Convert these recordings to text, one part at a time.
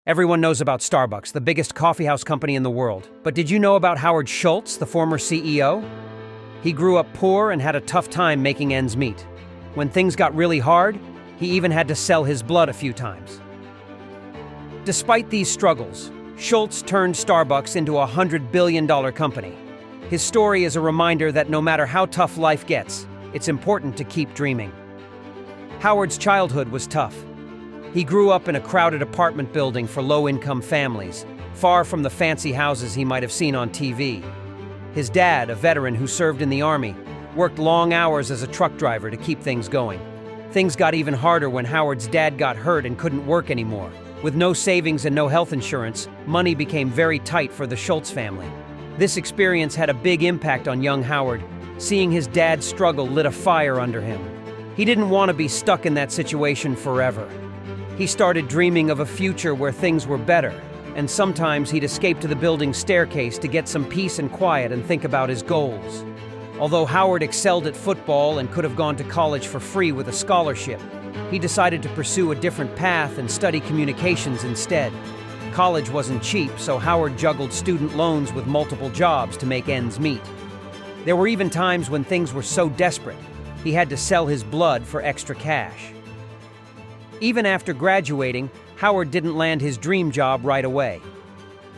Everyone knows about Starbucks, the biggest coffeehouse company in the world. But did you know about Howard Schultz, the former CEO? He grew up poor and had a tough time making ends meet. When things got really hard, he even had to sell his blood a few times. Despite these struggles, Schultz turned Starbucks into a $100 billion company. His story is a reminder that no matter how tough life gets, it's important to keep dreaming. Howard's childhood was tough. He grew up in a crowded apartment building for low-income families, far from the fancy houses he might have seen on TV. His dad, a veteran who served in the army, worked long hours as a truck driver to keep things going. Things got even harder when Howard's dad got hurt and couldn't work anymore. With no savings and no health insurance, money became very tight for the Schultz family. This experience had a big impact on young Howard. Seeing his dad struggle lit a fire under him. He didn't want to be stuck in that situation forever. He started dreaming of a future where things were better, and sometimes he'd escape to the building's staircase to get some peace and quiet and think about his goals. Although Howard excelled at football and could have gone to college for free with a scholarship, he decided to pursue a different path and study communications instead. College wasn't cheap, so Howard juggled student loans with multiple jobs to make ends meet. There were even times when things were so desperate, he had to sell his blood for extra cash. Even after graduating, Howard didn't land his dream job right away.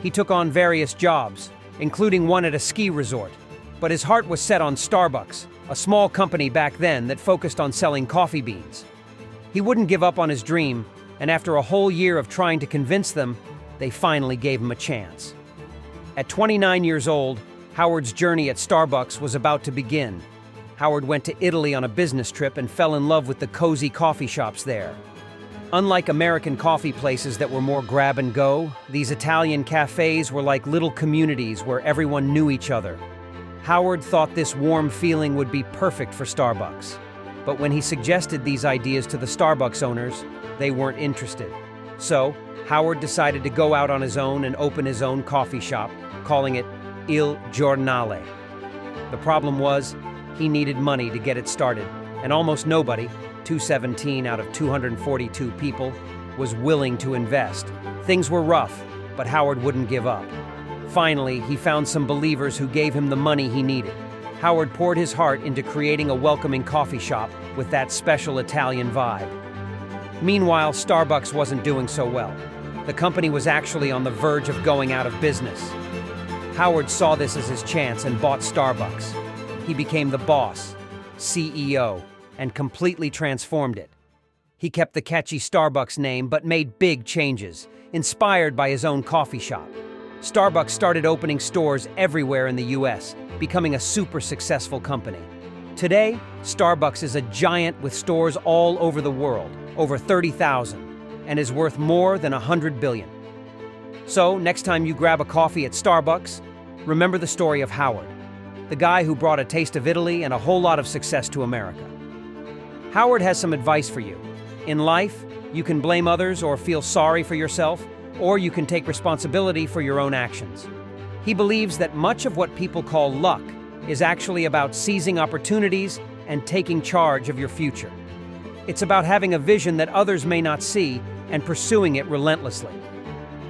He took on various jobs, including one at a ski resort, but his heart was set on Starbucks, a small company back then that focused on selling coffee beans. He wouldn't give up on his dream, and after a whole year of trying to convince them, they finally gave him a chance. At 29 years old, Howard's journey at Starbucks was about to begin. Howard went to Italy on a business trip and fell in love with the cozy coffee shops there. Unlike American coffee places that were more grab and go, these Italian cafes were like little communities where everyone knew each other. Howard thought this warm feeling would be perfect for Starbucks. But when he suggested these ideas to the Starbucks owners, they weren't interested. So, Howard decided to go out on his own and open his own coffee shop, calling it Il Giornale. The problem was, he needed money to get it started, and almost nobody, 217 out of 242 people, was willing to invest. Things were rough, but Howard wouldn't give up. Finally, he found some believers who gave him the money he needed. Howard poured his heart into creating a welcoming coffee shop with that special Italian vibe. Meanwhile, Starbucks wasn't doing so well. The company was actually on the verge of going out of business. Howard saw this as his chance and bought Starbucks. He became the boss, CEO, and completely transformed it. He kept the catchy Starbucks name but made big changes, inspired by his own coffee shop. Starbucks started opening stores everywhere in the US, becoming a super successful company. Today, Starbucks is a giant with stores all over the world, over 30,000, and is worth more than $100 billion. So, next time you grab a coffee at Starbucks, remember the story of Howard, the guy who brought a taste of Italy and a whole lot of success to America. Howard has some advice for you. In life, you can blame others or feel sorry for yourself, or you can take responsibility for your own actions. He believes that much of what people call luck is actually about seizing opportunities and taking charge of your future. It's about having a vision that others may not see and pursuing it relentlessly.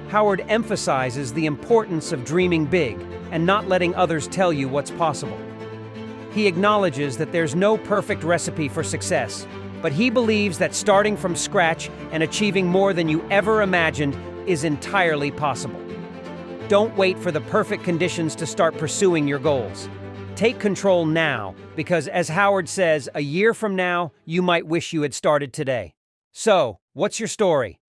Howard emphasizes the importance of dreaming big and not letting others tell you what's possible. He acknowledges that there's no perfect recipe for success, but he believes that starting from scratch and achieving more than you ever imagined is entirely possible. Don't wait for the perfect conditions to start pursuing your goals. Take control now, because as Howard says, a year from now, you might wish you had started today. So, what's your story?